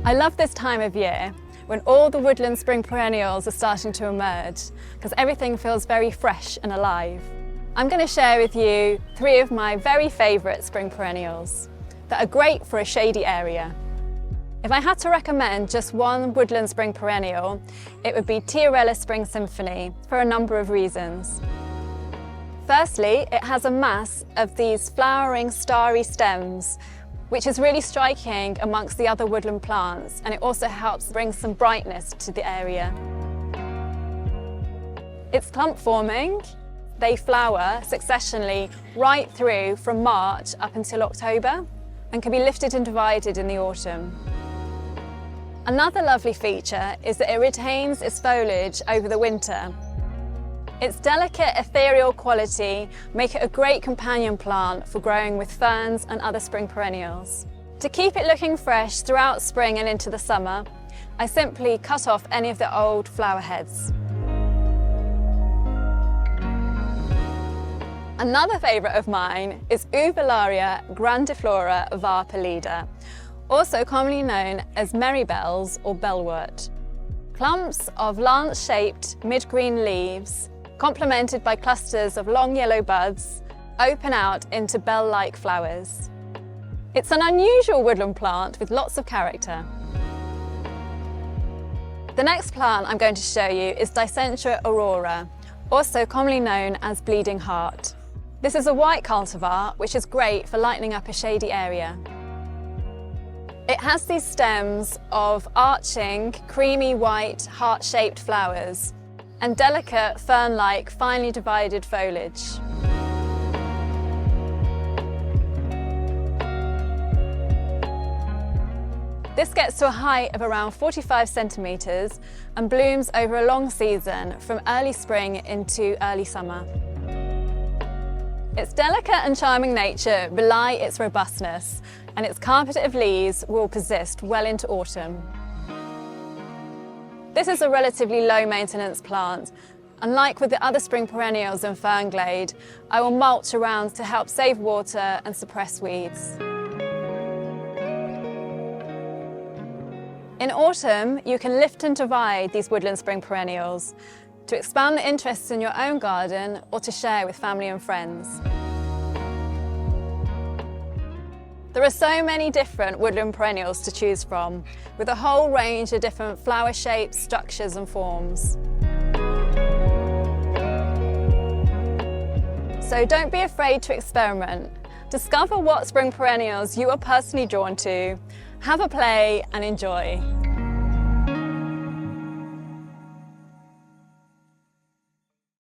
I love this time of year when all the woodland spring perennials are starting to emerge because everything feels very fresh and alive. I'm going to share with you 3 of my very favourite spring perennials that are great for a shady area. If I had to recommend just one woodland spring perennial, it would be Tiarella Spring Symphony for a number of reasons. Firstly, it has a mass of these flowering starry stems, which is really striking amongst the other woodland plants, and it also helps bring some brightness to the area. It's clump forming. They flower successionally right through from March up until October and can be lifted and divided in the autumn. Another lovely feature is that it retains its foliage over the winter. Its delicate ethereal quality make it a great companion plant for growing with ferns and other spring perennials. To keep it looking fresh throughout spring and into the summer, I simply cut off any of the old flower heads. Another favourite of mine is Uvularia grandiflora var pallida, also commonly known as merrybells or bellwort. Clumps of lance-shaped mid-green leaves, complemented by clusters of long yellow buds, open out into bell-like flowers. It's an unusual woodland plant with lots of character. The next plant I'm going to show you is Dicentra aurora, also commonly known as bleeding heart. This is a white cultivar which is great for lightening up a shady area. It has these stems of arching, creamy white, heart-shaped flowers and delicate fern-like, finely divided foliage. This gets to a height of around 45 centimetres and blooms over a long season from early spring into early summer. Its delicate and charming nature belie its robustness, and its carpet of leaves will persist well into autumn. This is a relatively low maintenance plant. Unlike with the other spring perennials in Fernglade, I will mulch around to help save water and suppress weeds. In autumn, you can lift and divide these woodland spring perennials to expand the interests in your own garden or to share with family and friends. There are so many different woodland perennials to choose from, with a whole range of different flower shapes, structures and forms. So don't be afraid to experiment. Discover what spring perennials you are personally drawn to, have a play and enjoy.